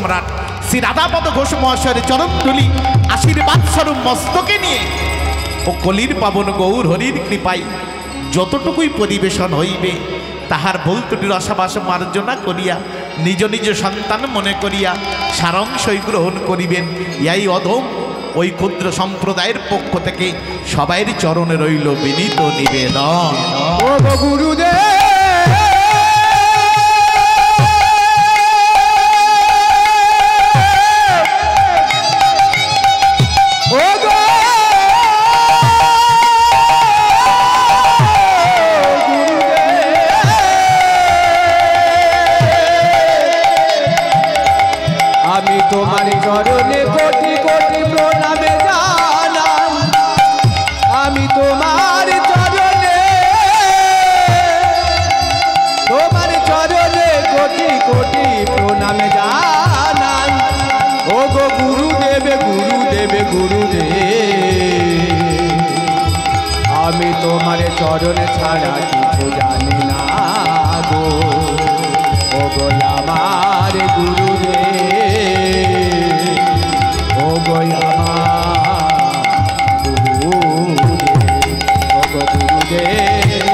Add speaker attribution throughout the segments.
Speaker 1: সম্রাট শ্রী রাধাপদ ঘোষ মহাশয়ের চরণধূলি আশীর্বাদ স্বরূপ মস্তকে নিয়ে ও কলির পাবন গৌর হরির কৃপায় যতটুকুই পরিবেশন হইবে তাহার ভুল ত্রুটির রসাবাস মার্জনা করিয়া নিজ নিজ সন্তান মনে করিয়া সারাংশই গ্রহণ করিবেন। এই অধম ওই ক্ষুদ্র সম্প্রদায়ের পক্ষ থেকে সবাইয়ের চরণে রইল বিনীত নিবেদন।
Speaker 2: ও গুরুদেব আমি তোমার চরণে কোটি কোটি প্রণামে জানাই। আমি তোমার চরণে কোটি কোটি প্রণামে জানাই। ও গো গুরুদেব গুরুদেব গুরুদেব আমি তোমার চরণে ছাড়া কিছু জানি না গো। ও গো আমার গুরুদেব, ও গো আমার গুরুদেব, ও গো গুরুদেব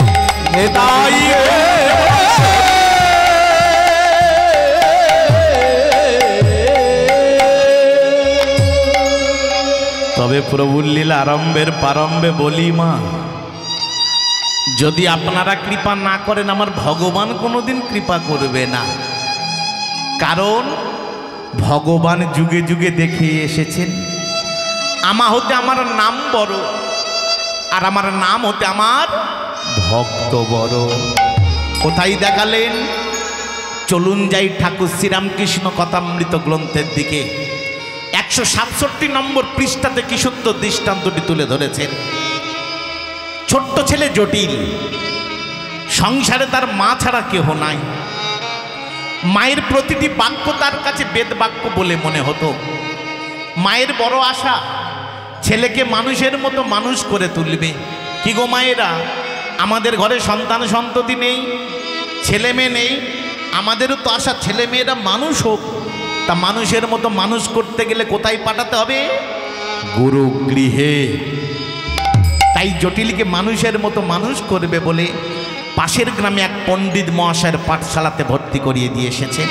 Speaker 2: নেতাই।
Speaker 1: তবে প্রভুর লীলা আরম্ভের প্রারম্ভে বলি মা, যদি আপনারা কৃপা না করেন আমার ভগবান কোনোদিন কৃপা করবে না। কারণ ভগবান যুগে যুগে দেখে এসেছেন আমা হতে আমার নাম বড়, আর আমার নাম হতে আমার ভক্ত বড়। কোথায় দেখালেন? চলুন যাই ঠাকুর শ্রীরামকৃষ্ণ কথামৃত গ্রন্থের দিকে। 167 নম্বর পৃষ্ঠাতে কি সুন্দর দৃষ্টান্তটি তুলে ধরেছেন। ছোট্ট ছেলে জটিল, সংসারে তার মা ছাড়া কেহ নাই। মায়ের প্রতিটি বাক্য তার কাছে বেদ বাক্য বলে মনে হতো। মায়ের বড় আশা ছেলেকে মানুষের মতো মানুষ করে তুলবে। কি গো মায়েরা, আমাদের ঘরে সন্তান সন্ততি নেই, ছেলে মেয়ে নেই, আমাদেরও তো আশা ছেলে মেয়েরা মানুষ হোক। তা মানুষের মতো মানুষ করতে গেলে কোথায় পাঠাতে হবে? গুরু গৃহে। তাই জটিলকে মানুষের মতো মানুষ করবে বলে পাশের গ্রামে এক পণ্ডিত মহাশয়ের পাঠশালাতে ভর্তি করিয়ে দিয়ে এসেছে।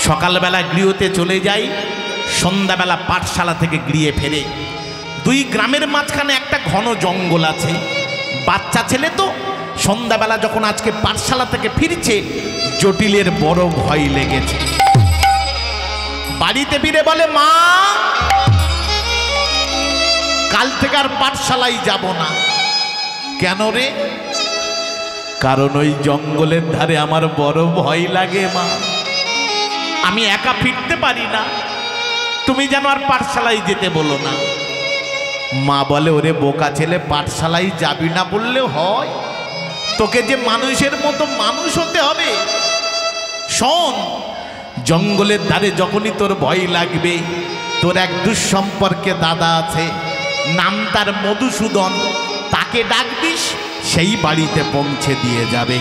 Speaker 1: সকালবেলা গৃহতে চলে যাই, সন্ধ্যাবেলা পাঠশালা থেকে গৃহে ফেরে। দুই গ্রামের মাঝখানে একটা ঘন জঙ্গল আছে। বাচ্চা ছেলে তো, সন্ধ্যাবেলা যখন আজকে পাঠশালা থেকে ফিরছে জটিলের বড় ভয় লেগেছে। বাড়িতে ফিরে বলে, মা কাল থেকে আর পাঠশালায় যাব না। কেন রে? কারণ ওই জঙ্গলের ধারে আমার বড় ভয় লাগে মা, আমি একা ফিরতে পারি না, তুমি যেন আর পাঠশালায় যেতে বলো না। মা বলে, ওরে বোকা ছেলে, পাঠশালায় যাবি না বললে হয়? তোকে যে মানুষের মতো মানুষ হতে হবে। শোন, জঙ্গলের ধারে যখনই তোর ভয় লাগবে, তোর এক দুঃসম্পর্কে দাদা আছে, নাম তার মধুসূদন, তাকে ডাকবিস, সেই বাড়িতে পৌঁছে দিয়ে যাবে।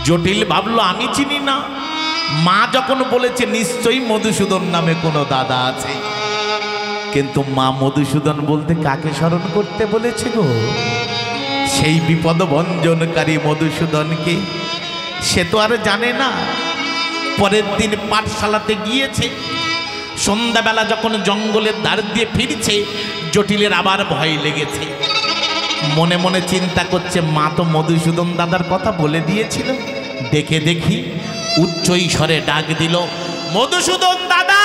Speaker 1: জটিল ভাবলো আমি চিনি না, মা যখন বলেছে নিশ্চয়ই মধুসূদন নামে কোনো দাদা আছে। কিন্তু মা মধুসূদন বলতে কাকে স্মরণ করতে বলেছে গো? সেই বিপদ ভঞ্জনকারী মধুসূদনকে। সে তো আর জানে না। পরের দিন পাঠশালাতে গিয়েছে, সন্ধ্যাবেলা যখন জঙ্গলের ধার দিয়ে ফিরছে জটিলের আবার ভয় লেগেছে। মনে মনে চিন্তা করছে, মা তো মধুসূদন দাদার কথা বলে দিয়েছিল, দেখে দেখি। উচ্চ স্বরে ডাক দিল, মধুসূদন দাদা।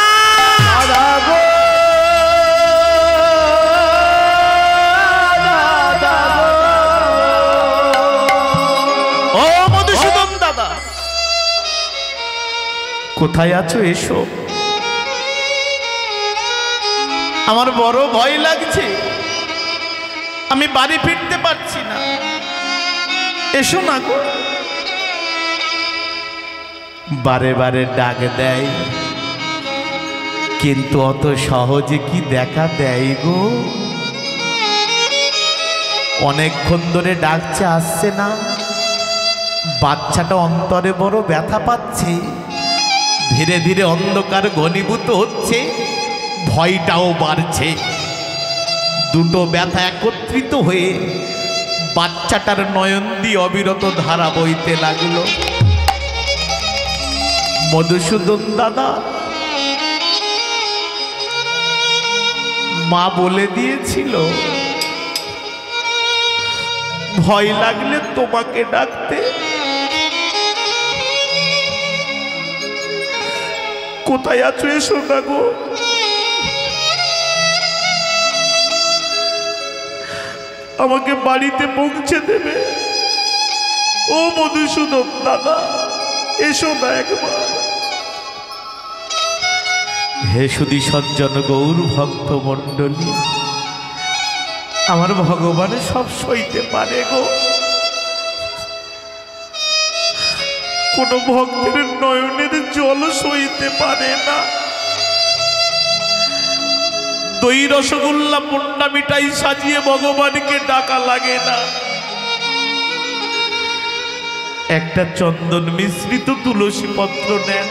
Speaker 1: ও মধুসূদন দাদা, কোথায় আছো? এসো, আমার বড় ভয় লাগছে, আমি বাড়ি ফিরতে পারছি না, এসো না গো। বারে বারে ডাক দেয়, কিন্তু অত সহজে কি দেখা দেয় গো? অনেকক্ষণ ধরে ডাকছে, আসছে না। বাচ্চাটা অন্তরে বড় ব্যথা পাচ্ছে, ধীরে ধীরে অন্ধকার ঘনীভূত হচ্ছে, ভয়টাও বাড়ছে। দুটো ব্যথা একত্রিত হয়ে বাচ্চাটার নয়ন দিয়ে অবিরত ধারা বইতে লাগলো। মধুসূদন দাদা, মা বলে দিয়েছিল ভয় লাগলে তোমাকে ডাকতে। কোথায় আছো? এসো না গো। আমাকে বাড়িতে পৌঁছে দেবে। ও মধুসূদন দাদা, এসো না একবার। হে সুধী সজ্জন গৌর ভক্ত মণ্ডলী, আমার ভগবান সব সইতে পারে গো। কোন ভক্তের নয়নের জল সইতে পারে না। দই রসগোল্লা মুন্ডা মিঠাই সাজিয়ে ভগবানকে ডাকা লাগে না। একটা চন্দন মিশ্রিত তুলসী পত্র নেন,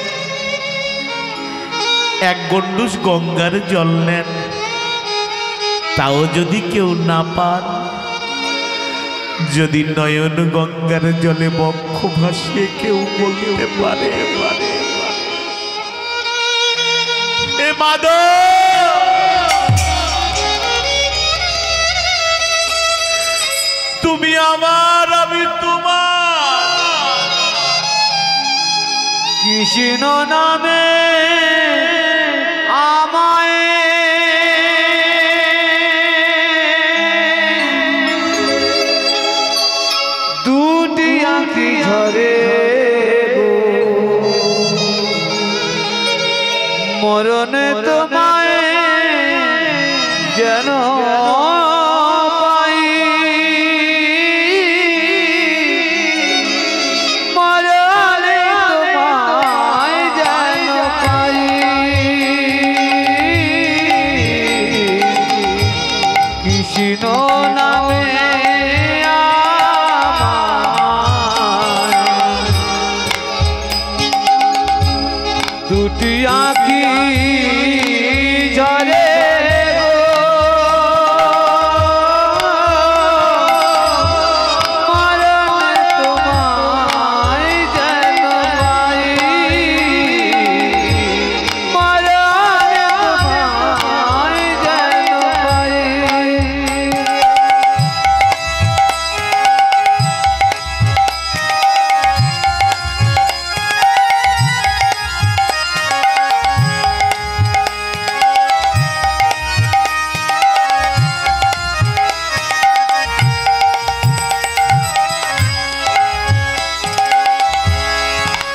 Speaker 1: এক গণ্ডুষ গঙ্গার জল নেন। তাও যদি কেউ না পান, যদি নয়ন গঙ্গার জলে বক্ষ ভাসিয়ে কেউ বলতে পারে, এ মাধব, তুমি আমার, আমি তোমার,
Speaker 2: কৃষ্ণ নামে আমায় দুটি আঁখি ঝরে গো, মরণে তোমায় যেন দুটি আঁখি ঝরে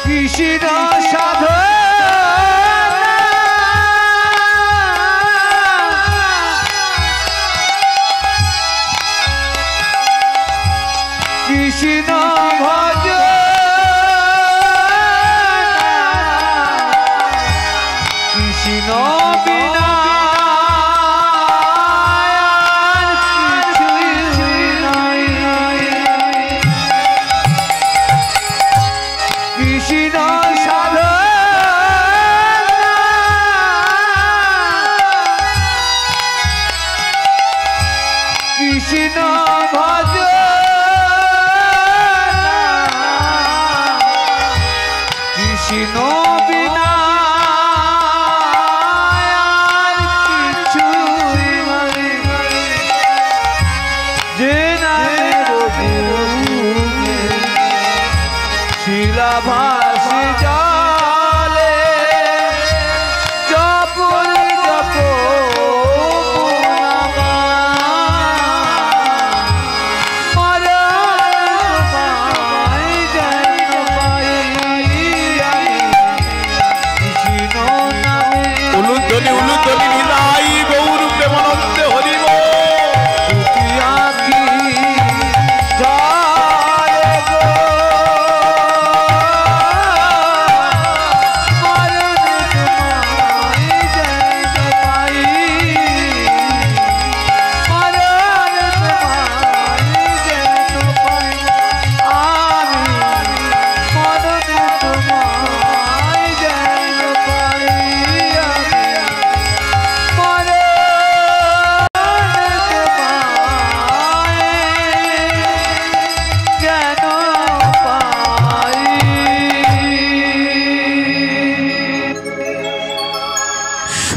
Speaker 2: কৃষ্ণ সাধু কৃষ্ণ ভজ কৃষ্ণ বিনা কৃষ্ণ ভজ কৃষ্ণ বিনা কিছুই যে শিলাভাসি জলে জপুর জপ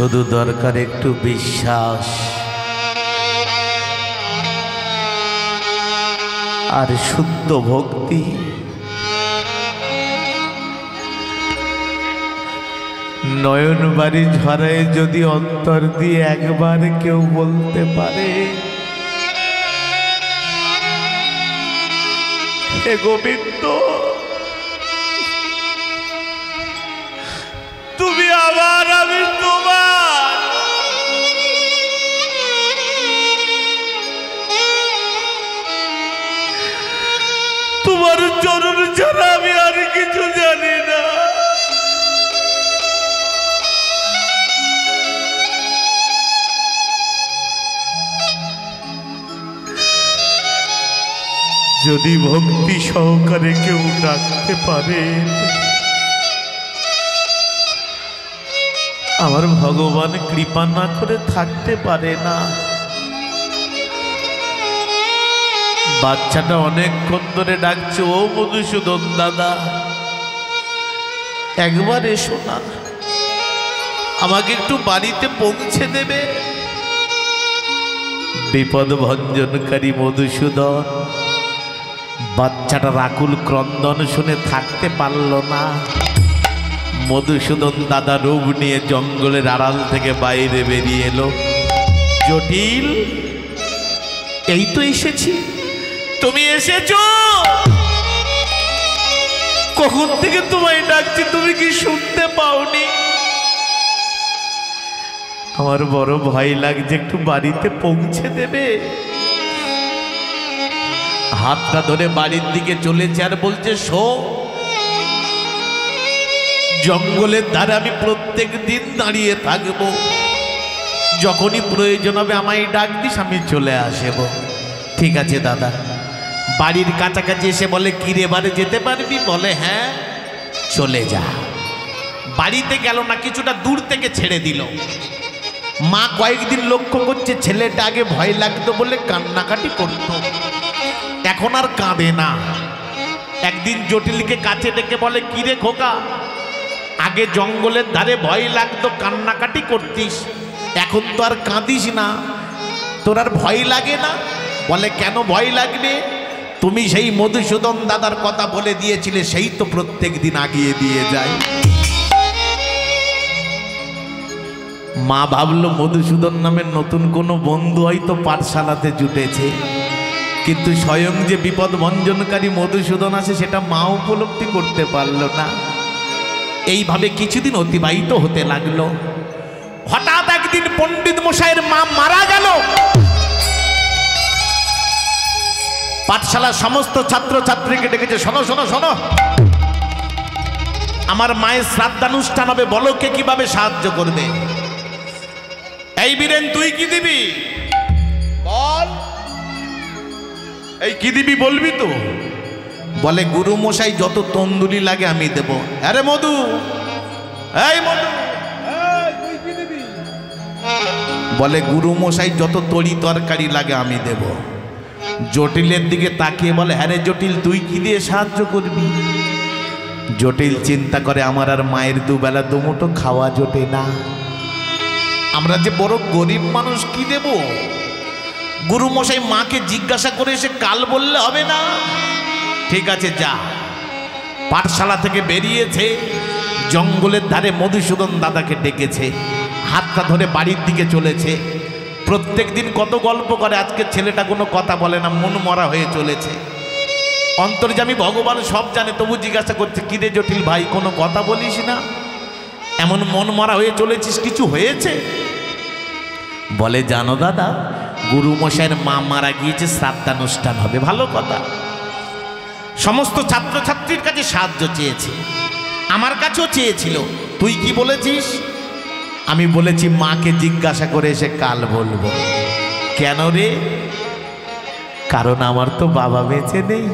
Speaker 1: শুধু দরকার একটু বিশ্বাস আর শুদ্ধ ভক্তি। নয়ন বাড়ি ঝরায় যদি অন্তর দিয়ে একবার কেউ বলতে পারে, হে গোবিন্দ তুমি আমার, আমি তোমার, তোমার চরণ ছাড়া আমি আর কিছু জানি না। যদি ভক্তি সহকারে কেউ ডাকতে পারে, আমার ভগবান কৃপা না করে থাকতে পারে না। বাচ্চাটা অনেকক্ষণ ধরে ডাকছে, ও মধুসূদন দাদা একবার এসো না, আমাকে একটু বাড়িতে পৌঁছে দেবে। বিপদ ভঞ্জনকারী মধুসূদন বাচ্চাটার আকুল ক্রন্দন শুনে থাকতে পারল না। মধুসূদন দাদা রূপ নিয়ে জঙ্গলের আড়াল থেকে বাইরে বেরিয়ে এলো। জটিল, এই তো এসেছি। তুমি এসেছো? কখন থেকে তোমায় ডাকছি, তুমি কি শুনতে পাওনি? আমার বড় ভয় লাগছে, একটু বাড়িতে পৌঁছে দেবে। হাতটা ধরে বাড়ির দিকে চলেছে আর বলছে, শো, জঙ্গলের ধারে আমি প্রত্যেক দিন দাঁড়িয়ে থাকবো, যখনই প্রয়োজন হবে আমায় ডাক দিস, আমি চলে আসব। ঠিক আছে দাদা। বাড়ির কাছাকাছি এসে বলে, কিরে বারে যেতে পারবি? বলে হ্যাঁ, চলে যা। বাড়িতে গেল না, কিছুটা দূর থেকে ছেড়ে দিল। মা কয়েকদিন লক্ষ্য করছে ছেলেটা আগে ভয় লাগতো বলে কান্নাকাটি করত, এখন আর কাঁদে না। একদিন জটিলকে কাছে ডেকে বলে, কিরে খোকা, আগে জঙ্গলের ধারে ভয় লাগতো, কান্নাকাটি করতিস, এখন তো আর কাঁদিস না, তোর আর ভয় লাগে না? বলে কেন ভয় লাগবে? তুমি সেই মধুসূদন দাদার কথা বলে দিয়েছিলে, সেই তো প্রত্যেক দিন আগিয়ে দিয়ে যায়। মা ভাবলো মধুসূদন নামের নতুন কোনো বন্ধু হয়তো পাঠশালাতে জুটেছে, কিন্তু স্বয়ং যে বিপদ ভঞ্জনকারী মধুসূদন আছে সেটা মা উপলব্ধি করতে পারল না। এইভাবে কিছুদিন অতিবাহিত হতে লাগলো। হঠাৎ একদিন পণ্ডিত মশাইয়ের মা মারা গেল। পাঠশালার সমস্ত ছাত্র ছাত্রীকে ডেকেছে, শোনো শোনো শোনো, আমার মায়ের শ্রাদ্ধানুষ্ঠান হবে, বলো কে কিভাবে সাহায্য করবে। এই বীরেন, তুই কি দিবি বল, এই কি দিবি বলবি তো? বলে গুরু মশাই যত তন্দুরি লাগে আমি দেব। আরে মধু, এই মধু, তুই কি দিবি? বলে গুরু মশাই যত তরি তরকারি লাগে আমি দেব। জটিলের দিকে তাকিয়ে বলে, হ্যাঁ রে জটিল, তুই কি দিয়ে সাহায্য করবি? জটিল চিন্তা করে, আমার আর মায়ের দুবেলা দুমুঠো খাওয়া জোটে না, আমরা যে বড় গরিব মানুষ, কি দেব? গুরু মশাই মাকে জিজ্ঞাসা করে এসে কাল বললে হবে না? ঠিক আছে যা। পাঠশালা থেকে বেরিয়েছে, জঙ্গলের ধারে মধুসূদন দাদাকে ডেকেছে, হাতটা ধরে বাড়ির দিকে চলেছে। প্রত্যেক দিন কত গল্প করে, আজকে ছেলেটা কোনো কথা বলে না, মন মরা হয়ে চলেছে। অন্তর্যামী ভগবান সব জানে, তবু জিজ্ঞাসা করছে, কিরে জটিল ভাই, কোনো কথা বলিস না, এমন মন মরা হয়ে চলেছিস, কিছু হয়েছে? বলে জানো দাদা, গুরু মশাইয়ের মা মারা গিয়েছে, শ্রাদ্ধানুষ্ঠান হবে। ভালো কথা। সমস্ত ছাত্রছাত্রীর কাছে সাহায্য চেয়েছে, আমার কাছেও চেয়েছিল। তুই কি বলেছিস? আমি বলেছি মাকে জিজ্ঞাসা করে এসে কাল বলবো। কেন রে? কারণ আমার তো বাবা বেঁচে নেই।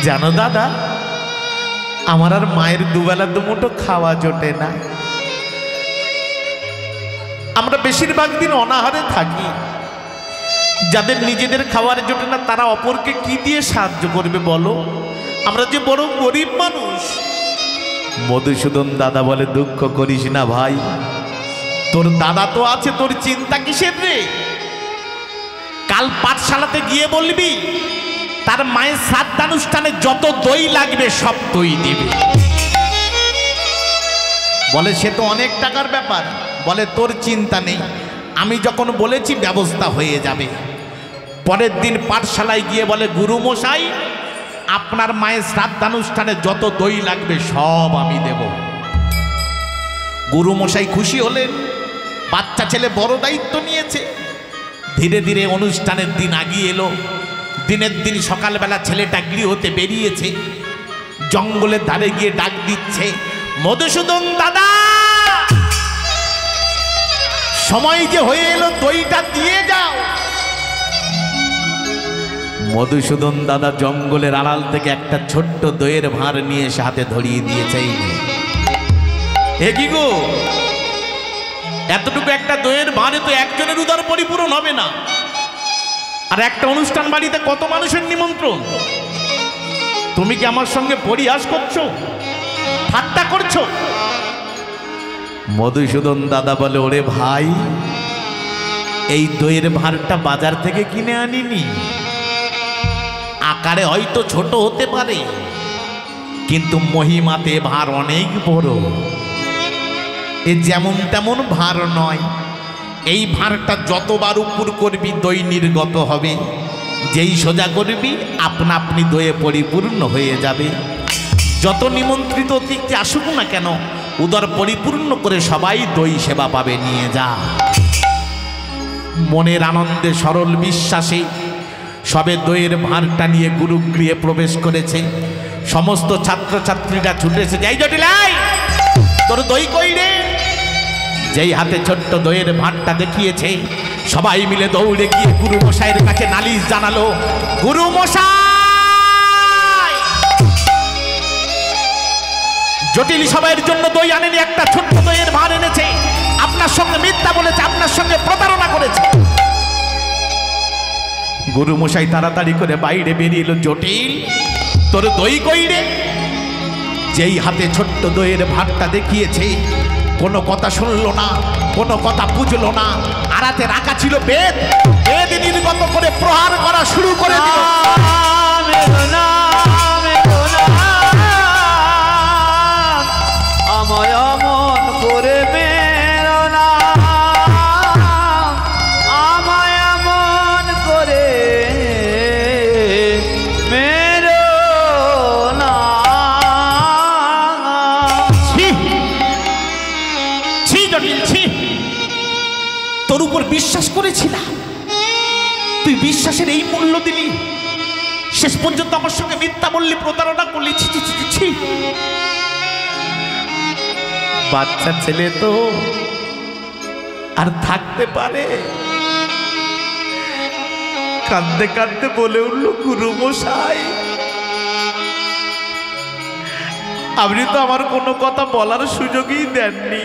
Speaker 1: জানো দাদা, আমার আর মায়ের দুবেলা দুমুঠো খাওয়া জোটে না, আমরা বেশিরভাগ দিন অনাহারে থাকি। যাদের নিজেদের খাবার জোটে না তারা অপরকে কি দিয়ে সাহায্য করবে বলো? আমরা যে বড় গরিব মানুষ। মধুসূদন দাদা বলে, দুঃখ করিস না ভাই, তোর দাদা তো আছে, তোর চিন্তা কিসের রে? কাল পাঠশালাতে গিয়ে বলবি তার মায়ের শ্রাদ্ধানুষ্ঠানে যত দই লাগবে সব দই দিবে। বলে সে তো অনেক টাকার ব্যাপার। বলে তোর চিন্তা নেই, আমি যখন বলেছি ব্যবস্থা হয়ে যাবে। পরের দিন পাঠশালায় গিয়ে বলে গুরুমশাই, আপনার মায়ের শ্রাদ্ধানুষ্ঠানে যত দই লাগবে সব আমি দেব। গুরুমশাই খুশি হলেন, বাচ্চা ছেলে বড় দায়িত্ব নিয়েছে। ধীরে ধীরে অনুষ্ঠানের দিন আগিয়ে এলো। দিনের দিন সকালবেলা ছেলেটা গৃহতে বেরিয়েছে, জঙ্গলের ধারে গিয়ে ডাক দিচ্ছে, মধুসূদন দাদা, সময় যে হয়ে এলো, দইটা দিয়ে যাও। মধুসূদন দাদা জঙ্গলের আড়াল থেকে একটা ছোট্ট দইয়ের ভাঁড় নিয়ে এসে হাতে ধরিয়ে দিয়েছে। এ কি গো, এতটুকু একটা দইয়ের ভাঁড়ে তো একজনের উদর পরিপূরণ হবে না। আর একটা অনুষ্ঠান বাড়িতে কত মানুষের নিমন্ত্রণ, তুমি কি আমার সঙ্গে পরিহাস করছো, ঠাট্টা করছো? মধুসূদন দাদা বলে, ওরে ভাই, এই দইয়ের ভাঁড়টা বাজার থেকে কিনে আনিনি। আকারে হয়তো ছোট হতে পারে, কিন্তু মহিমাতে ভাঁড় অনেক বড়। এ যেমন তেমন ভাঁড় নয়। এই ভাঁড়টা যতবার উপর করবি দই নির্গত হবে, যেই সোজা করবি আপনা আপনি দইয়ে পরিপূর্ণ হয়ে যাবে। যত নিমন্ত্রিত অতিথি আসুক না কেন, উদর পরিপূর্ণ করে সবাই দই সেবা পাবে, নিয়ে যা। মনের আনন্দে সরল বিশ্বাসে সবে দইয়ের ভাঁড়টা নিয়ে গুরুগৃহে প্রবেশ করেছে। সমস্ত ছাত্রছাত্রীরা ছুটেছে, যাই জটিলাই, তোর দই কই রে? যেই হাতে ছোট্ট দইয়ের ভাঁড়টা দেখিয়েছে, সবাই মিলে দৌড়ে গিয়ে গুরুমশাইয়ের কাছে নালিশ জানালো, গুরুমশাই, জটিল সবাইয়ের জন্য দই আনেনি, একটা ছোট্ট দইয়ের ভাঁড় এনেছে। আপনার সঙ্গে মিথ্যা বলেছে, আপনার সঙ্গে প্রতারণা করেছে। গুরুমশাই তাড়াতাড়ি করে বাইরে বেরিয়ে এলো, জটিল, তোর দই কই রে? যেই হাতে ছোট্ট দইয়ের ভাঁড়টা দেখিয়েছে, কোনো কথা শুনলো না, কোনো কথা বুঝলো না। আড়াতে রাখা ছিল বেদ, বেদ নির্গত করে প্রহার করা শুরু করে দিল।
Speaker 2: আমায় অমন করে মেরো না, আমায় অমন করে মেরো না।
Speaker 1: তোর উপর বিশ্বাস করেছিলাম, তুই বিশ্বাসের এই মূল্য দিলি, শেষ পর্যন্ত আমার সঙ্গে মিথ্যা বললি, প্রতারণা করলি। ছি ছি ছি ছি। বাচ্চা ছেলে তো আর থাকতে পারে, কাঁদতে কাঁদতে বলে উঠল, গুরুমশাই, আপনি তো আমার কোনো কথা বলার সুযোগই দেননি।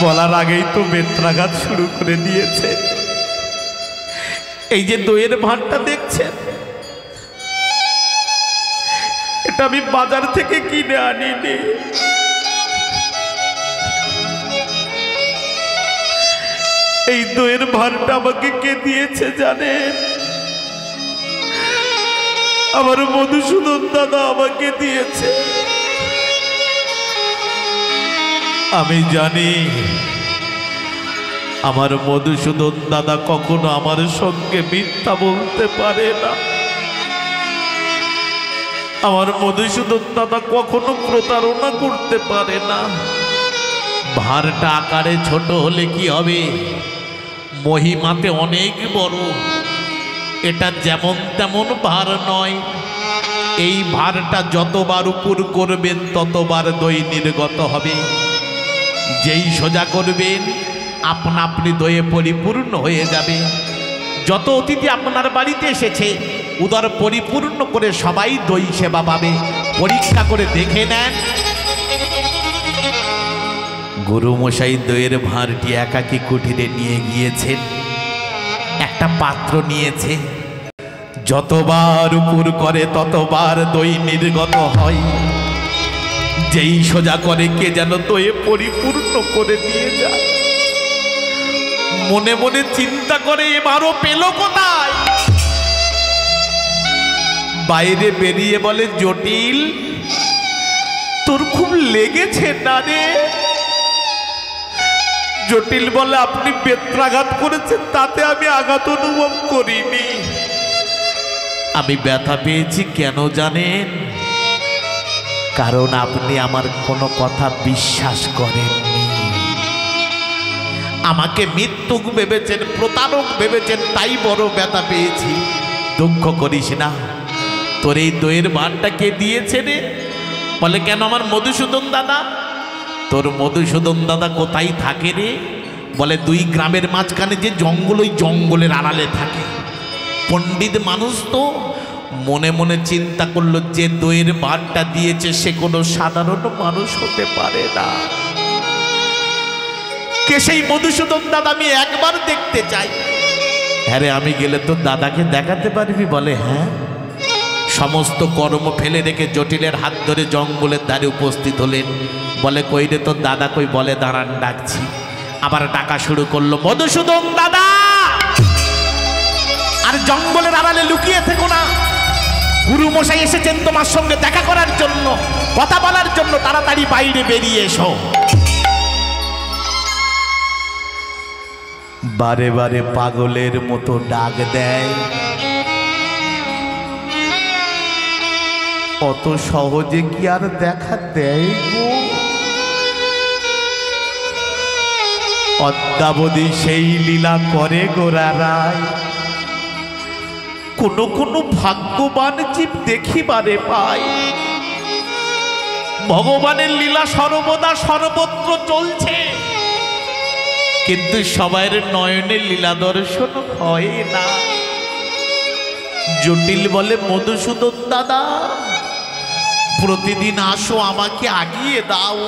Speaker 1: বলার আগেই তো বেত্রাঘাত শুরু করে দিয়েছে। এই যে দইয়ের ভাঁড়টা দেখছেন, এটা আমি বাজার থেকে কিনে আনিনি। এই দইয়ের ভাঁড়টা আমাকে কে দিয়েছে জানেন? আমার মধুসূদন দাদা আমাকে দিয়েছে। আমি জানি আমার মধুসূদন দাদা কখনো আমার সঙ্গে মিথ্যা বলতে পারে না। আমার মধুসূদন দাদা কখনো প্রতারণা করতে পারে না। ভাঁড়টা আকারে ছোট হলে কি হবে, মহিমাতে অনেক বড়। এটা যেমন তেমন ভাঁড় নয়। এই ভাঁড়টা যতবার উপর করবেন ততবার দই নির্গত হবে। যেই সোজা করবেন আপনা আপনি দইয়ে পরিপূর্ণ হয়ে যাবে। যত অতিথি আপনার বাড়িতে এসেছে উদর পরিপূর্ণ করে সবাই দই সেবা পাবে। পরীক্ষা করে দেখে নেন। গুরুমশাই দইয়ের ভাঁড়টি একাকী কুঠিরে নিয়ে গিয়েছেন। একটা পাত্র নিয়েছে, যতবার উপর করে ততবার দই নির্গত হয়। যেই সোজা করে কে যেন তোয়ে পরিপূর্ণ করে দিয়ে যায়। মনে মনে চিন্তা করে এবারও পেল কোথায়। বাইরে বেরিয়ে বলে, জটিল তোর খুব লেগেছে না রে? জটিল বলে, আপনি বেত্রাঘাত করেছেন তাতে আমি আঘাত অনুভব করিনি। আমি ব্যথা পেয়েছি কেন জানেন? কারণ আপনি আমার কোনো কথা বিশ্বাস করেননি। আমাকে মৃত্যুক ভেবেছেন, প্রতারক ভেবেছেন, তাই বড় ব্যথা পেয়েছি। দুঃখ করিস না। তোর এই দইয়ের ভাঁড়টা কে দিয়েছে রে? বলে, কেন আমার মধুসূদন দাদা। তোর মধুসূদন দাদা কোথায় থাকে রে? বলে, 2 গ্রামের মাঝখানে যে জঙ্গল, ওই জঙ্গলের আড়ালে থাকে। পণ্ডিত মানুষ তো মনে মনে চিন্তা করলো, যে দইয়ের ভাঁড়টা দিয়েছে সে কোনো সাধারণ মানুষ হতে পারে না। কে সেই মধুসূদন দাদা? আমি একবার দেখতে চাই। হ্যাঁ রে, আমি গেলে তো দাদাকে দেখাতে পারবি? বলে, হ্যাঁ। সমস্ত কর্ম ফেলে রেখে জটিলের হাত ধরে জঙ্গলের ধারে উপস্থিত হলেন। বলে, কই রে তোর দাদা কই? বলে, দাঁড়ান ডাকছি। আবার ডাকা শুরু করলো, মধুসূদন দাদা, আর জঙ্গলের আড়ালে লুকিয়ে থেকো না। গুরু মশাই এসেছেন তোমার সঙ্গে দেখা করার জন্য, কথা বলার জন্য। তাড়াতাড়ি বাইরে বেরিয়ে এসো। বারে বারে পাগলের মতো ডাক দেয়। অত সহজে কি আর দেখা দেয় গো? অদ্যাবধি সেই লীলা করে গোরা রায়। কোনো কোনো ভাগ্যবান জীব দেখিবারে পায়। ভগবানের লীলা সর্বদা সর্বত্র চলছে, কিন্তু সবার নয়নে লীলা দর্শন হয় না। জটিল বলে, মধুসূদন দাদা, প্রতিদিন আসো, আমাকে আগিয়ে দাও।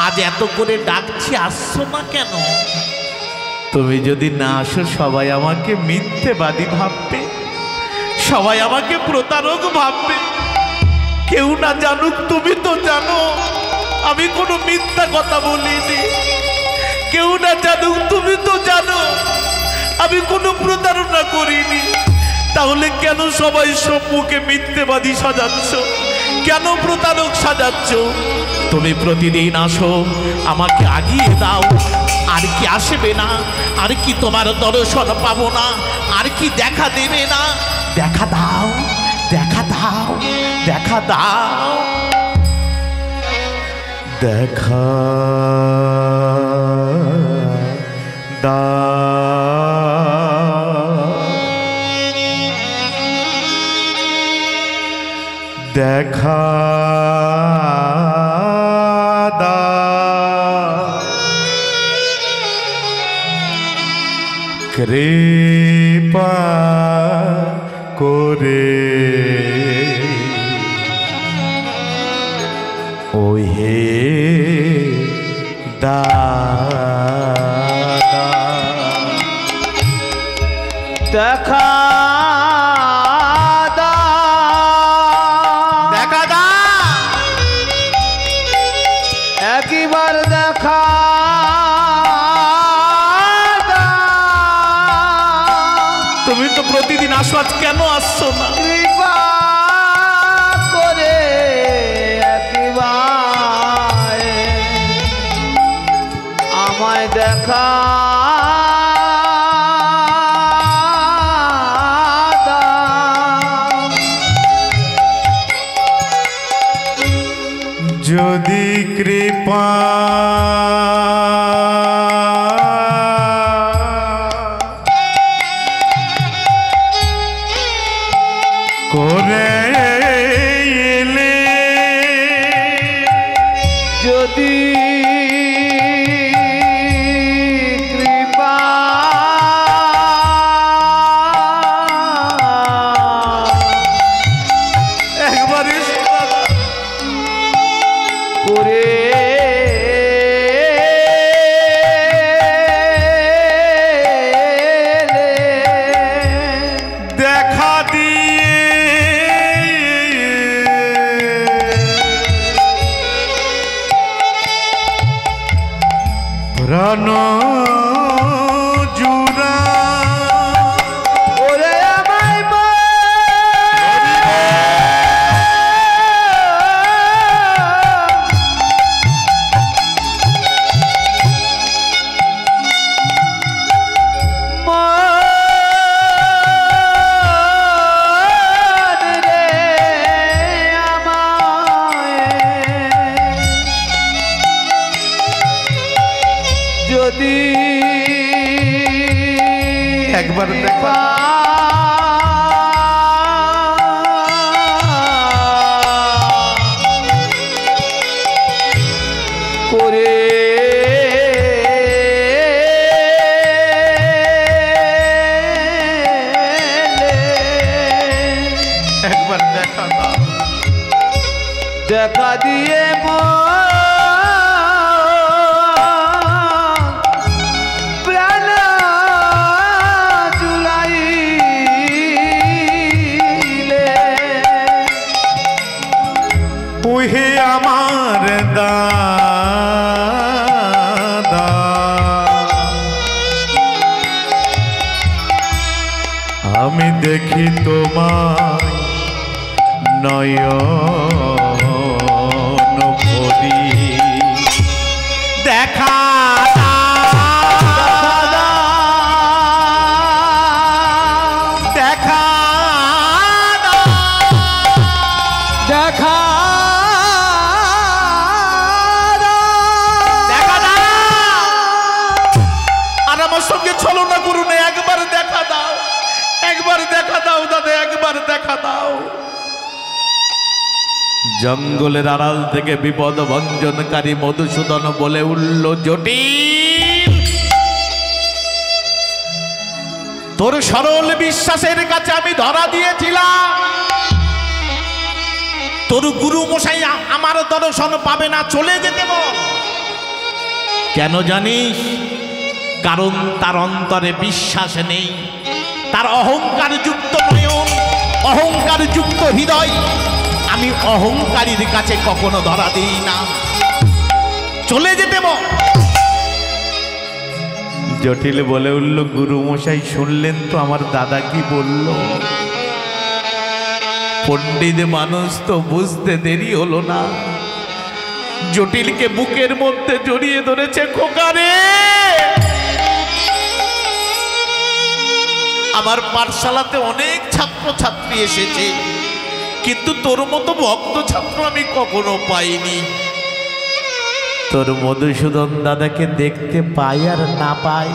Speaker 1: আজ এত করে ডাকছি, আসছো না কেন? তুমি যদি না আসো সবাই আমাকে মিথ্যেবাদী ভাববে, সবাই আমাকে প্রতারক ভাববে। কেউ না জানুক, তুমি তো জানো আমি কোনো মিথ্যা কথা বলিনি। কেউ না জানুক, তুমি তো জানো আমি কোনো প্রতারণা করিনি। তাহলে কেন সবাই সম্মুখে মিথ্যেবাদী সাজাচ্ছ? কেন প্রতারক সাজাচ্ছ? তুমি প্রতিদিন আসো, আমাকে আগিয়ে দাও। আর কি আসবে না? আর কি তোমার দর্শন পাবো না? আর কি দেখা দেবে না? দেখা দাও, দেখা দাও, দেখা দাও, দেখা দাও, দেখা দাও, কৃপা করে ও হে দাদা।
Speaker 2: দেখা
Speaker 1: দেখা দা,
Speaker 2: একবার দেখা
Speaker 1: তুমি তো প্রতিদিন আসো, আজ কেন আসছো না?
Speaker 2: কৃপা করে একবার আমায় দেখা
Speaker 1: যদি কৃপা করে এলে,
Speaker 2: যদি কৃপা
Speaker 1: একবার
Speaker 2: করে
Speaker 1: দেখা দিয়ে রণ জুরা
Speaker 2: ওরে আমায় যদি
Speaker 1: একবার দেখা
Speaker 2: করে
Speaker 1: একবার দেখা দাও
Speaker 2: দেখা দিয়ে প্রাণ জুলাইলে
Speaker 1: ওহে আমার দাদা আমি দেখি তোমার নয়ন ভরি দেখা দেখা
Speaker 2: দেখা
Speaker 1: আর আমার সঙ্গে ছলনা করুন একবার দেখা দাও একবার দেখা দাও দাদা একবার দেখা দাও জঙ্গলের আড়াল থেকে বিপদ ভঞ্জনকারী মধুসূদন বলে উঠল জটিল তোর সরল বিশ্বাসের কাছে আমি ধরা দিয়েছিলাম তোর গুরু মশাই আমার দর্শন পাবে না চলে যেতে বল কেন জানিস কারণ তার অন্তরে বিশ্বাস নেই তার অহংকার যুক্ত নয়ন অহংকার যুক্ত হৃদয় আমি অহংকারীর কাছে কখনো ধরা দিই না চলে যেতে বল জটিল বলে উঠল গুরু মশাই শুনলেন তো আমার দাদা কি বলল পণ্ডিত মানুষ তো বুঝতে দেরি হলো না জটিলকে বুকের মধ্যে জড়িয়ে ধরেছে খোকারে আমার পাঠশালাতে অনেক ছাত্রছাত্রী এসেছে কিন্তু তোর মতো ভক্ত ছাত্র আমি কখনো পাইনি তোর মধুসূদন দাদাকে দেখতে পাই আর না পাই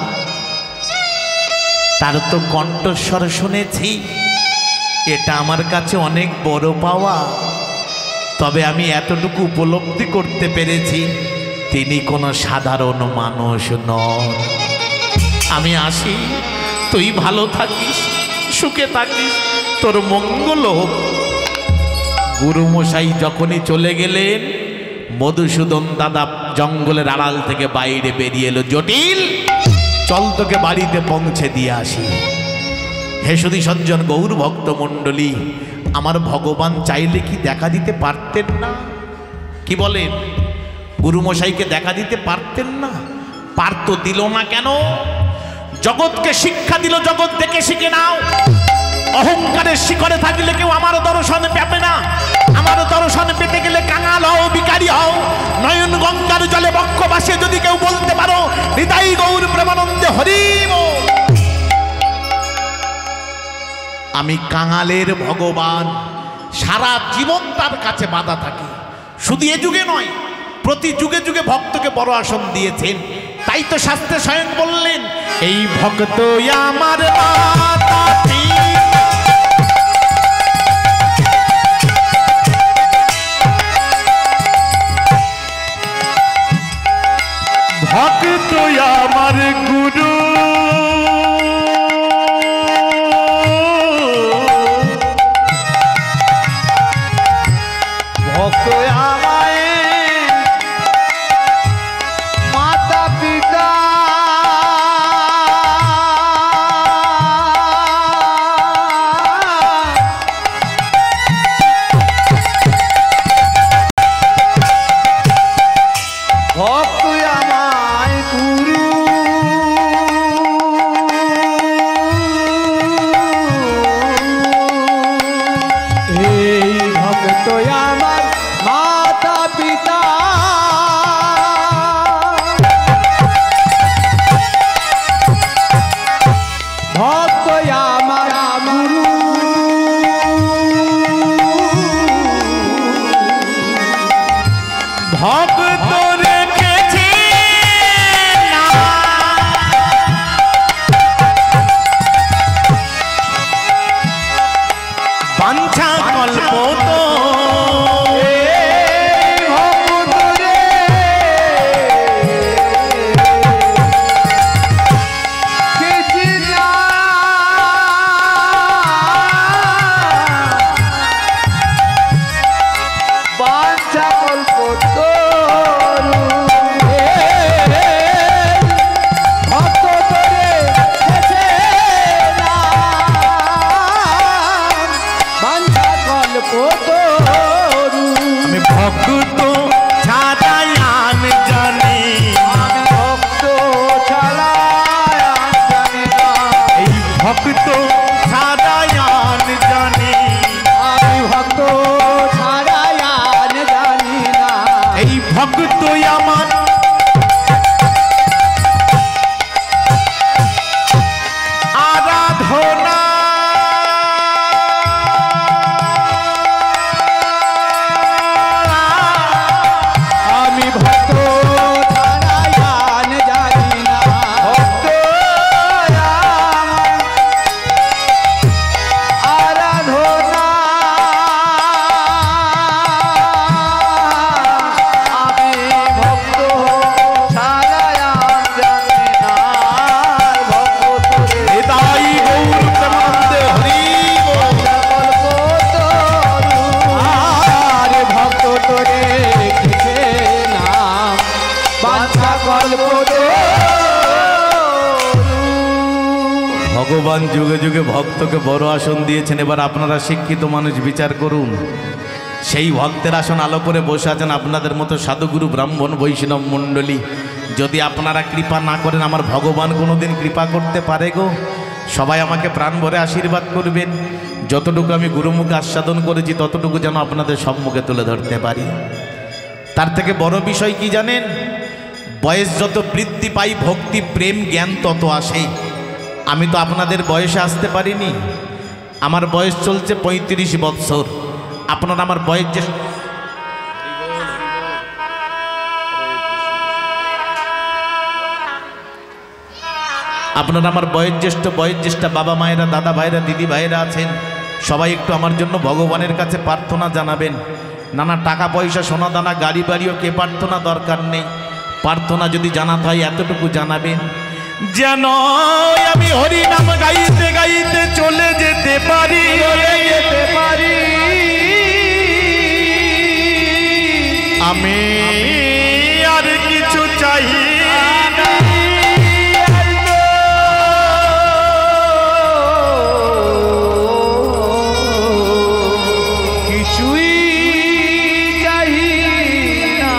Speaker 1: তার তো কণ্ঠস্বর শুনেছি এটা আমার কাছে অনেক বড় পাওয়া তবে আমি এতটুকু উপলব্ধি করতে পেরেছি তিনি কোনো সাধারণ মানুষ নন আমি আসি তুই ভালো থাকিস সুখে থাকিস তোর মঙ্গল হোক গুরুমশাই যখনই চলে গেলেন মধুসূদন দাদা জঙ্গলের আড়াল থেকে বাইরে বেরিয়ে এলো জটিল চল তোকে বাড়িতে পৌঁছে দিয়ে আসি হে সুধী সজ্জন গৌর ভক্ত মণ্ডলী আমার ভগবান চাইলে কি দেখা দিতে পারতেন না কি বলেন গুরুমশাইকে দেখা দিতে পারতেন না পারতো দিল না কেন জগৎকে শিক্ষা দিল জগৎ দেখে শিখে নাও অহংকারের শিখরে থাকলে কেউ আমার দর্শন পেবে না আমার দর্শন পেতে গেলে কাঙাল হও ভিখারি হও নয়ন গঙ্গার জলে বক্ষ বাসে যদি কেউ বলতে পারো হৃদয় গৌর প্রেমানন্দে হরি বল আমি কাঙালের ভগবান সারা জীবন তার কাছে বাধা থাকে শুধু এ যুগে নয় প্রতি যুগে যুগে ভক্তকে বড় আসন দিয়েছেন তাই তো শাস্ত্রে স্বয়ং বললেন এই ভক্ত আমার মাতা ভক্ত আমার গুরু
Speaker 2: ভক্ত আমায় মাতা পিতা ভক্ত আমায় গুরু
Speaker 1: রেখেছে না। বাঞ্ছা কল্প তো আমি ভক্ত ছাড়াই আন জানি, এই ভক্ত ছাড়াই আন জানি, এই ভক্তই আমার আরাধনা। ভগবান যুগে যুগে ভক্তকে বড় আসন দিয়েছেন। এবার আপনারা শিক্ষিত মানুষ বিচার করুন, সেই ভক্তের আসন আলো করে বসে আছেন আপনাদের মতো সাধুগুরু ব্রাহ্মণ বৈষ্ণব মণ্ডলী। যদি আপনারা কৃপা না করেন, আমার ভগবান কোনোদিন কৃপা করতে পারে গো? সবাই আমাকে প্রাণ ভরে আশীর্বাদ করবেন। যতটুকু আমি গুরুমুখে আস্বাদন করেছি ততটুকু যেন আপনাদের সম্মুখে তুলে ধরতে পারি। তার থেকে বড় বিষয় কি জানেন? বয়স যত বৃদ্ধি পাই, ভক্তি প্রেম জ্ঞান তত আসে। আমি তো আপনাদের বয়সে আসতে পারিনি, আমার বয়স চলছে 35 বৎসর। আপনারা আমার বয়স যে আপনারা আমার বয়োজ্যেষ্ঠ বাবা মায়েরা, দাদা ভাইরা, দিদি ভাইরা আছেন, সবাই একটু আমার জন্য ভগবানের কাছে প্রার্থনা জানাবেন। নানা টাকা পয়সা সোনা দানা গাড়ি বাড়িও কে প্রার্থনা দরকার নেই, প্রার্থনা যদি জানাতে হয় এতটুকু জানাবেন, যেন আমি হরি নাম গাইতে গাইতে চলে যেতে পারি, আমি আর কিছু চাই না।
Speaker 2: কিছুই চাই না।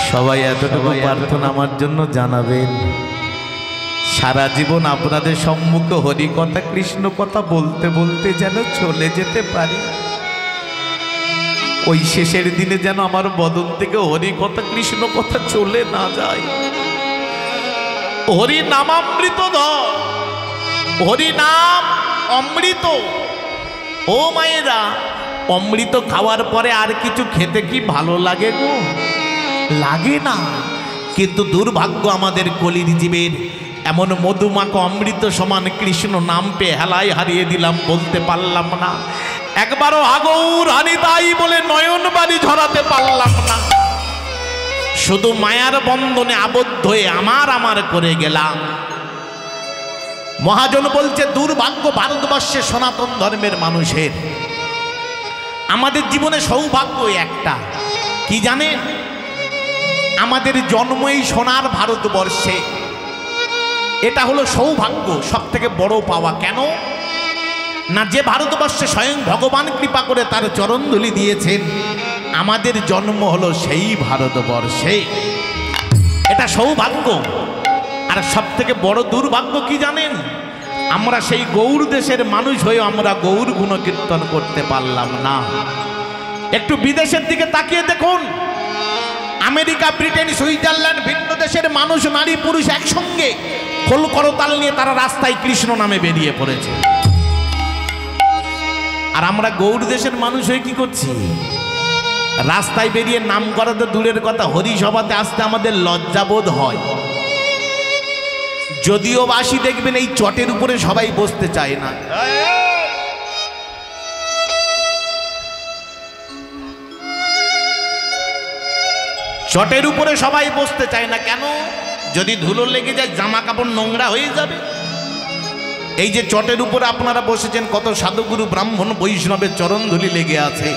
Speaker 1: সবাই এতটুকু প্রার্থনা আমার জন্য জানাবেন। সারা জীবন আপনাদের সম্মুখে হরি কথা কৃষ্ণ কথা বলতে বলতে যেন চলে যেতে পারি। ওই শেষের দিনে যেন আমার বদন থেকে হরি কথা কৃষ্ণ কথা চলে না যায়। হরি নামামৃত ধর, হরি নাম অমৃত। ও মায়েরা, অমৃত খাওয়ার পরে আর কিছু খেতে কি ভালো লাগে গো? লাগে না। কিন্তু দুর্ভাগ্য আমাদের কলির জীবের, এমন মধুমাখা অমৃত সমান কৃষ্ণ নাম পেয়ে হেলায় হারিয়ে দিলাম, বলতে পারলাম না। একবারও আগৌর হানি তাই বলে নয়ন বাড়ি ঝরাতে পারলাম না। শুধু মায়ার বন্ধনে আবদ্ধ হয়ে আমার করে গেলাম। মহাজন বলছে দুর্ভাগ্য ভারতবর্ষে সনাতন ধর্মের মানুষের। আমাদের জীবনে সৌভাগ্য একটা কি জানেন? আমাদের জন্ম এই সোনার ভারতবর্ষে। এটা হলো সৌভাগ্য, সব থেকে বড় পাওয়া। কেন না, যে ভারতবর্ষে স্বয়ং ভগবান কৃপা করে তার চরণধুলি দিয়েছেন, আমাদের জন্ম হলো সেই ভারতবর্ষে। এটা সৌভাগ্য। আর সব থেকে বড় দুর্ভাগ্য কি জানেন? আমরা সেই গৌর দেশের মানুষ হয়ে আমরা গৌর গুণকীর্তন করতে পারলাম না। একটু বিদেশের দিকে তাকিয়ে দেখুন, আমেরিকা, ব্রিটেন, সুইজারল্যান্ড, ভিন্ন দেশের মানুষ, নারী পুরুষ একসঙ্গে খোল করতাল নিয়ে তারা রাস্তায় কৃষ্ণ নামে বেরিয়ে পড়েছে। আর আমরা গৌর দেশের মানুষ হয়ে কি করছি? রাস্তায় বেরিয়ে নাম করাতে দূরের কথা, হরিসভাতে আসতে আমাদের লজ্জাবোধ হয়। যদিও বাসি দেখবেন এই চটের উপরে সবাই বসতে চায় না। চটের উপরে সবাই বসতে চায় না কেন? যদি ধুলো লেগে যায় জামা কাপড় নোংরা হয়ে যাবে। এই যে চটের উপরে আপনারা বসেছেন, কত সাধুগুরু ব্রাহ্মণ বৈষ্ণবের চরণ ধুলি লেগে আছে।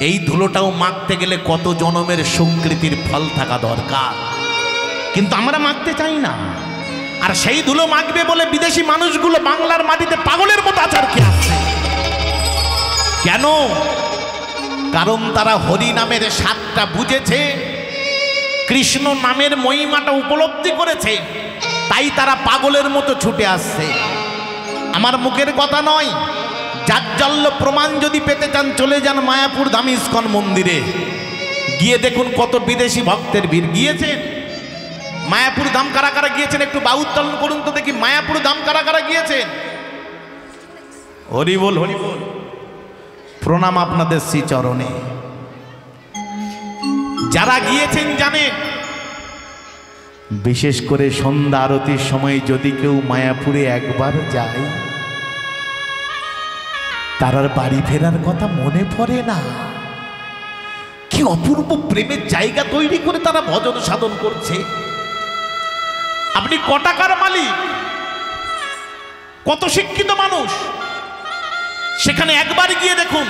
Speaker 1: এই ধুলোটাও মাখতে গেলে কত জনমের সুকৃতির ফল থাকা দরকার, কিন্তু আমরা মাখতে চাই না। আর সেই ধুলো মাখবে বলে বিদেশি মানুষগুলো বাংলার মাটিতে পাগলের মতো আচার খেয়ে আসছে। কেন? কারণ তারা হরি নামের স্বাদটা বুঝেছে, কৃষ্ণ নামের মহিমাটা উপলব্ধি করেছে, তাই তারা পাগলের মতো ছুটে আসছে। আমার মুখের কথা নয়, জাজ্জল্য প্রমাণ যদি পেতে চান চলে যান মায়াপুর ধাম ইস্কন মন্দিরে, গিয়ে দেখুন কত বিদেশি ভক্তের ভিড়। গিয়েছেন মায়াপুর ধাম? কারা কারা গিয়েছেন একটু বাহু উত্তোলন করুন তো দেখি। মায়াপুর ধাম কারা কারা গিয়েছেন? হরি বল, হরি বল। প্রণাম আপনাদের শ্রীচরণে। যারা গিয়েছেন জানেন, বিশেষ করে সন্ধ্যা আরতির সময় যদি কেউ মায়াপুরে একবার যায়, তার আর বাড়ি ফেরার কথা মনে পড়ে না। কি অপূর্ব প্রেমের জায়গা তৈরি করে তারা ভজন সাধন করছে। আপনি ক টাকার মালিক, কত শিক্ষিত মানুষ, সেখানে একবার গিয়ে দেখুন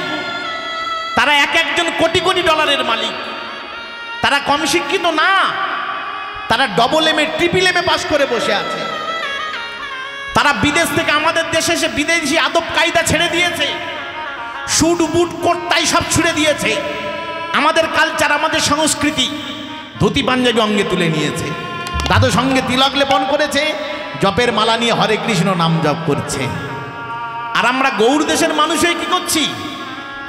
Speaker 1: তারা এক একজন কোটি কোটি ডলারের মালিক। তারা কম শিক্ষিত না, তারা double MA triple MA pass করে বসে আছে। তারা বিদেশ থেকে আমাদের দেশে এসে বিদেশি আদব কায়দা ছেড়ে দিয়েছে, শুট বুট কোট টাই সব ছুড়ে দিয়েছে। আমাদের কালচার, আমাদের সংস্কৃতি, ধুতি পাঞ্জাবি অঙ্গে তুলে নিয়েছে। দাদু সঙ্গে তিলক লেপন করেছে, জপের মালা নিয়ে হরে কৃষ্ণ নাম জপ করছে। আর আমরা গৌড় দেশের মানুষই কি করছি?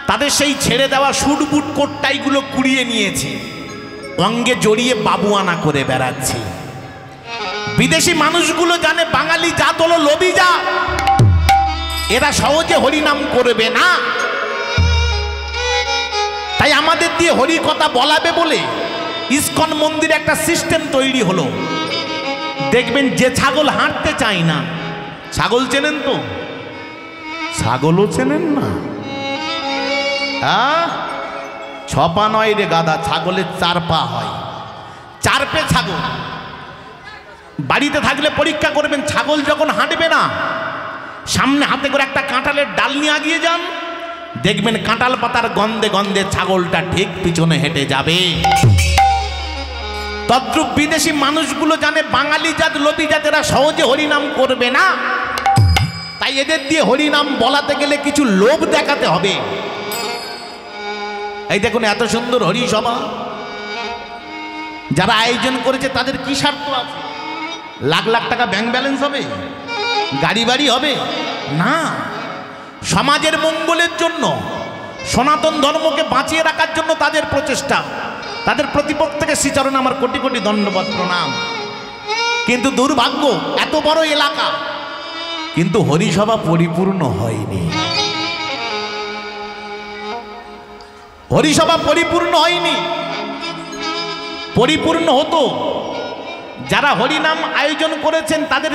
Speaker 1: তাদের সেই ছেড়ে দেওয়া শুট বুট কোট টাইগুলো কুড়িয়ে নিয়েছি, অঙ্গে জড়িয়ে বাবুয়ানা করে বেড়াচ্ছি। বিদেশি মানুষগুলো জানে বাঙালি জাত হলো লোভী জাত, এরা সহজে হরিনাম করবে না। তাই আমাদের দিয়ে হরি কথা বলাবে বলে ইস্কন মন্দিরে একটা সিস্টেম তৈরি হলো। দেখবেন যে ছাগল হাঁটতে চায় না, ছাগল চেনেন তো? ছাগলও চেনেন না? ছপা নয় রে গাদা, ছাগলের 4 পা হয়। 4 পে ছাগল। বাড়িতে থাকলে পরীক্ষা করবেন, ছাগল যখন হাঁটবে না, সামনে হাতে করে একটা কাঁঠালের ডাল নিয়ে আগিয়ে যান, দেখবেন কাঁঠাল পাতার গন্ধে গন্ধে ছাগলটা ঠিক পিছনে হেঁটে যাবে। তদ্রূপ বিদেশি মানুষগুলো জানে বাঙালি জাত লোভী জাতেরা সহজে হরিনাম করবে না, তাই এদের দিয়ে হরিনাম বলাতে গেলে কিছু লোভ দেখাতে হবে। এই দেখুন এত সুন্দর হরিসভা, যারা আয়োজন করেছে তাদের কি স্বার্থ আছে? লাখ লাখ টাকা ব্যাংক ব্যালেন্স হবে, গাড়ি বাড়ি হবে না। সমাজের মঙ্গলের জন্য, সনাতন ধর্মকে বাঁচিয়ে রাখার জন্য তাদের প্রচেষ্টা। তাদের প্রতিপক্ষকে শ্রীচরণে আমার কোটি কোটি দণ্ডবত প্রণাম। কিন্তু দুর্ভাগ্য, এত বড় এলাকা কিন্তু হরিসভা পরিপূর্ণ হয়নি। হরিসভা পরিপূর্ণ হয়নি। পরিপূর্ণ হতো, যারা হরিনাম আয়োজন করেছেন তাদের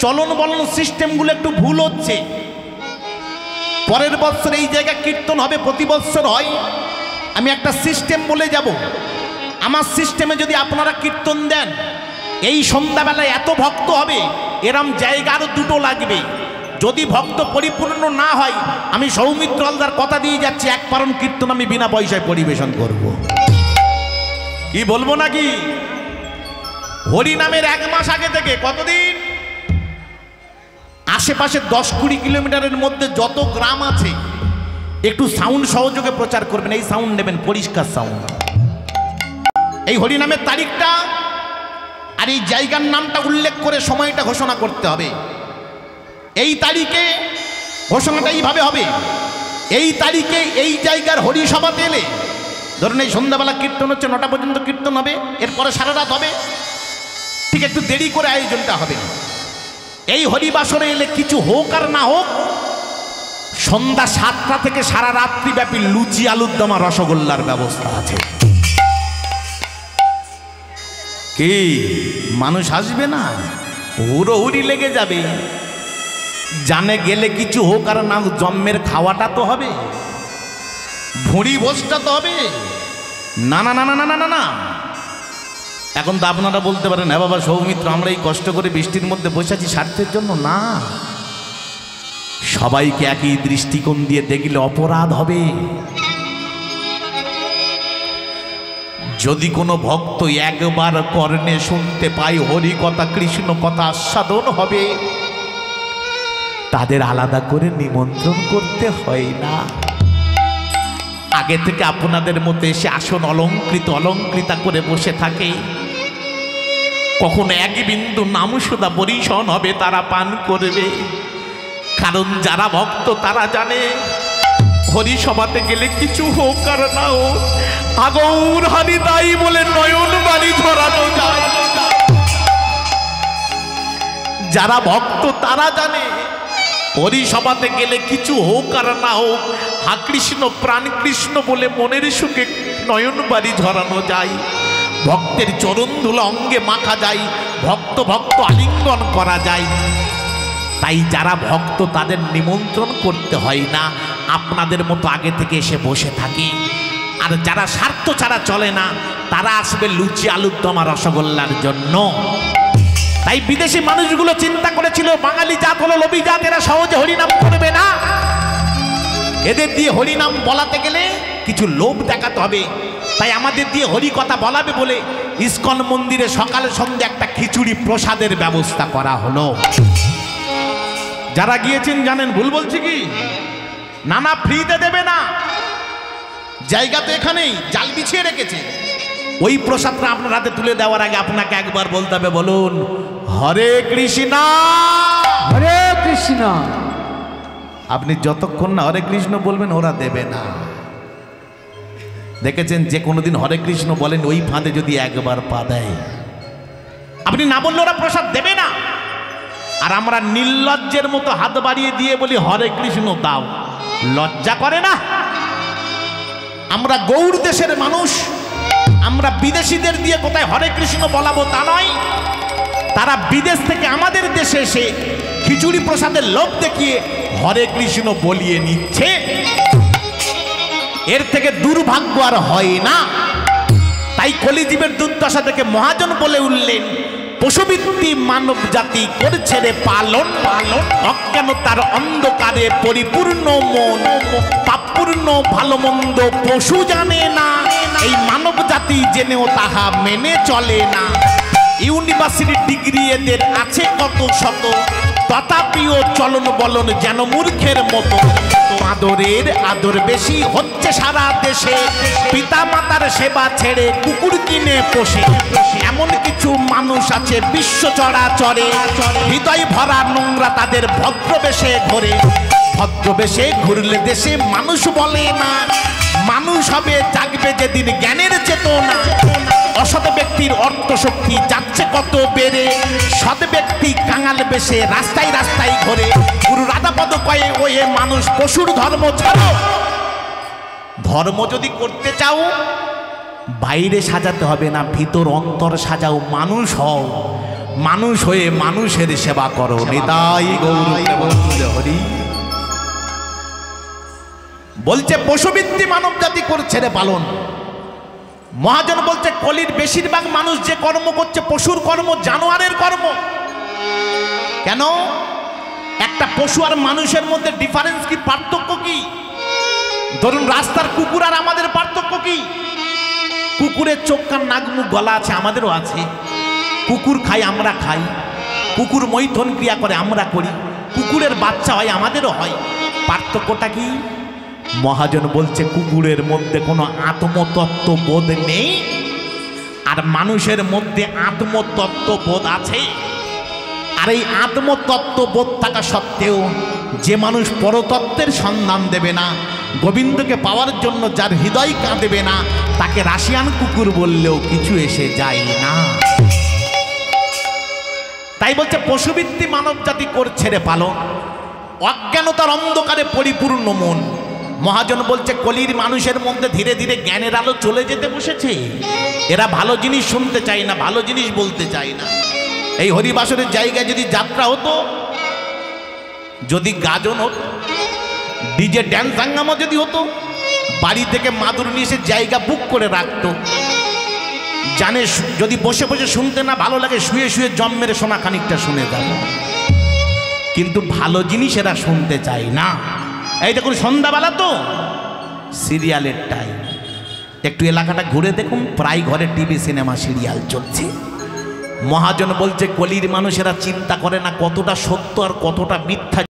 Speaker 1: চলন বলন সিস্টেমগুলো একটু ভুল হচ্ছে। পরের বছর এই জায়গায় কীর্তন হবে, প্রতি বছর হয়। আমি একটা সিস্টেম বলে যাব, আমার সিস্টেমে যদি আপনারা কীর্তন দেন, এই সন্ধ্যাবেলায় এত ভক্ত হবে, এরম জায়গা আরও 2টো লাগবে। যদি ভক্ত পরিপূর্ণ না হয়, আমি সৌমিত্র হালদার কথা দিয়ে যাচ্ছি, 1 পারণ কীর্তন আমি বিনা পয়সায় পরিবেশন করব। কি বলবো নাকি? হরিনামের 1 মাস আগে থেকে, কতদিন, আশেপাশে 10-20 কিলোমিটারের মধ্যে যত গ্রাম আছে একটু সাউন্ড সহযোগে প্রচার করবেন। এই সাউন্ড নেবেন, পরিষ্কার সাউন্ড। এই হরিনামের তারিখটা আর এই জায়গার নামটা উল্লেখ করে সময়টা ঘোষণা করতে হবে। এই তারিখে ঘোষণাটা এইভাবে হবে, এই তারিখে এই জায়গার হরিসভাতে এলে, ধরুন এই সন্ধ্যাবেলা কীর্তন হচ্ছে, 9টা পর্যন্ত কীর্তন হবে, এরপরে সারা রাত হবে, ঠিক একটু দেরি করে আয়োজনটা হবে। এই হরিবাসরে এলে কিছু হোক আর না হোক, সন্ধ্যা 7টা থেকে সারা রাত্রি ব্যাপী লুচি আলুর দম আর রসগোল্লার ব্যবস্থা আছে। কি মানুষ আসবে না? হুড়োহুড়ি লেগে যাবে। জানে গেলে কিছু হোক আর না, জন্মের খাওয়াটা তো হবে, ভুঁড়ি বসটা তো হবে। না না না না না না না। এখন তো আপনারা বলতে পারেন, হ্যাঁ বাবা সৌমিত্র, আমরা এই কষ্ট করে বৃষ্টির মধ্যে বসে আছি স্বার্থের জন্য না। সবাইকে একই দৃষ্টিকোণ দিয়ে দেখলে অপরাধ হবে। যদি কোনো ভক্ত একবার কর্ণে শুনতে পায় হরি কথা কৃষ্ণ কথা আস্বাদন হবে, তাদের আলাদা করে নিমন্ত্রণ করতে হয় না। আগে থেকে আপনাদের মতো এসে আসন অলঙ্কৃতা করে বসে থাকে। কখনো এক বিন্দু নাম সুধা পরিশন হবে, তারা পান করবে। কারণ যারা ভক্ত তারা জানে হরিসভাতে গেলে কিছু হোক আর না হোক, আগৌর হানি তাই বলে নয়ন বাড়ি ঝরানো যায়। যারা ভক্ত তারা জানে হরিসভাতে গেলে কিছু হোক আর না হোক, হা কৃষ্ণ প্রাণ কৃষ্ণ বলে মনের সুখে নয়ন বাড়ি ঝরানো যায়। ভক্তের চরণ ধুলা অঙ্গে মাখা যায়, ভক্ত ভক্ত আলিঙ্গন করা যায়। তাই যারা ভক্ত তাদের নিমন্ত্রণ করতে হয় না, আপনাদের মতো আগে থেকে এসে বসে থাকে। আর যারা স্বার্থ ছাড়া চলে না, তারা আসবে লুচি আলুর দম আর রসগোল্লার জন্য। তাই বিদেশি মানুষগুলো চিন্তা করেছিল বাঙালি জাত হলো লোভী জাত, এরা সহজে হরিনাম করবে না। এদের দিয়ে হরিনাম বলাতে গেলে কিছু লোভ দেখাতে হবে। তাই আমাদের দিয়ে হরি কথা বলাবে বলে ইস্কন মন্দিরে সকালে সন্ধ্যে একটা খিচুড়ি প্রসাদের ব্যবস্থা করা হলো। যারা গিয়েছেন জানেন, ভুল বলছি কি? না না, ফ্রিতে দেবে না, জায়গা তো এখানেই জাল বিছিয়ে রেখেছে। ওই প্রসাদটা আপনার হাতে তুলে দেওয়ার আগে আপনাকে একবার বলতে হবে, বলুন হরে কৃষ্ণ
Speaker 2: হরে কৃষ্ণ।
Speaker 1: আপনি যতক্ষণ না হরে কৃষ্ণ বলবেন ওরা দেবে না। দেখেছেন যে কোনোদিন হরে কৃষ্ণ বলেন, ওই ফাঁদে যদি একবার পা দেয়, আপনি না বললে ওরা প্রসাদ দেবে না। আর আমরা নির্লজ্জের মতো হাত বাড়িয়ে দিয়ে বলি হরে কৃষ্ণ দাও, লজ্জা করে না? আমরা গৌর দেশের মানুষ, আমরা বিদেশিদের দিয়ে কোথায় হরে কৃষ্ণ বলাবো তা নয়। তারা বিদেশ থেকে আমাদের দেশে এসে খিচুড়ি প্রসাদের লোভ দেখিয়ে হরে কৃষ্ণ বলিয়ে নিচ্ছে। এর থেকে দুর্ভাগ্য আর হয় না। তাই কলিজীবের দুর্দশা থেকে মহাজন বলে উঠলেন, পশুবৃত্তি মানব জাতি করছে রে পালন পালন, অজ্ঞানতার অন্ধকারে পরিপূর্ণ মন, পাপপূর্ণ ভালো মন্দ পশু জানে না, এই মানব জাতি জেনেও তাহা মেনে চলে না। ইউনিভার্সিটি ডিগ্রি এদের আছে কত শত, তথাপিও চলন বলন যেন মূর্খের মতো। আদরের আদর বেশি হচ্ছে সারা দেশে, পিতা মাতার সেবা ছেড়ে কুকুর কিনে পোষে। এমন কিছু মানুষ আছে বিশ্ব চরাচরে, হৃদয় ভরা নোংরা তাদের ভদ্রবেশে ঘোরে। ভদ্রবেশে ঘুরলে দেশে মানুষ বলে না, মানুষ হবে জাগবে যেদিন জ্ঞানের চেতনা। অসৎ ব্যক্তির অর্থ শক্তি যাচ্ছে কত বেড়ে, সৎ ব্যক্তি কাঙাল বেশে রাস্তায় রাস্তায় ঘোরে। গুরু রাধাপদ কয়ে ওয়ে মানুষ পশুর ধর্ম ছাড়ো। ধর্ম যদি করতে চাও বাইরে সাজাতে হবে না, ভিতর অন্তর সাজাও, মানুষ হও। মানুষ হয়ে মানুষের সেবা করো। নিতাই গৌর হরি বলছে পশুবৃত্তি মানব জাতি করছে রে পালন। মহাজন বলছে কলির বেশিরভাগ মানুষ যে কর্ম করছে পশুর কর্ম, জানোয়ারের কর্ম। কেন? একটা পশু আর মানুষের মধ্যে ডিফারেন্স কি, পার্থক্য কি? ধরুন রাস্তার কুকুর আর আমাদের পার্থক্য কি? কুকুরের চোখ কান নাক মুখ গলা আছে, আমাদেরও আছে। কুকুর খাই, আমরা খাই। কুকুর মৈথন ক্রিয়া করে, আমরা করি। কুকুরের বাচ্চা হয়, আমাদেরও হয়। পার্থক্যটা কি? মহাজন বলছে কুকুরের মধ্যে কোনো আত্মতত্ত্ব বোধ নেই, আর মানুষের মধ্যে আত্মতত্ত্ব বোধ আছে। আর এই আত্মতত্ত্ব বোধ থাকা সত্ত্বেও যে মানুষ পরতত্ত্বের সন্ধান দেবে না, গোবিন্দকে পাওয়ার জন্য যার হৃদয় কাঁদেবে না, তাকে রাশিয়ান কুকুর বললেও কিছু এসে যায় না। তাই বলছে পশুবৃত্তি মানব জাতি করছে রে পালন। অজ্ঞানতার অন্ধকারে পরিপূর্ণ মন। মহাজন বলছে কলির মানুষের মধ্যে ধীরে ধীরে জ্ঞানের আলো চলে যেতে বসেছে। এরা ভালো জিনিস শুনতে চায় না, ভালো জিনিস বলতে চায় না। এই হরিবাসরের জায়গায় যদি যাত্রা হতো, যদি গাজন হতো, ডিজে ড্যান্স হাঙ্গামা যদি হতো, বাড়ি থেকে মাদুর নিয়ে এসে জায়গা বুক করে রাখতো। জানে যদি বসে বসে শুনতে না ভালো লাগে, শুয়ে শুয়ে জম মেরে শোনা খানিকটা শুনে যাব। কিন্তু ভালো জিনিস এরা শুনতে চায় না। এই দেখুন সন্ধ্যাবেলা তো সিরিয়ালের টাইম, একটু এলাকাটা ঘুরে দেখুন, প্রায় ঘরে টিভি সিনেমা সিরিয়াল চলছে। মহাজন বলছে কলির মানুষেরা চিন্তা করে না কতটা সত্য আর কতটা মিথ্যা।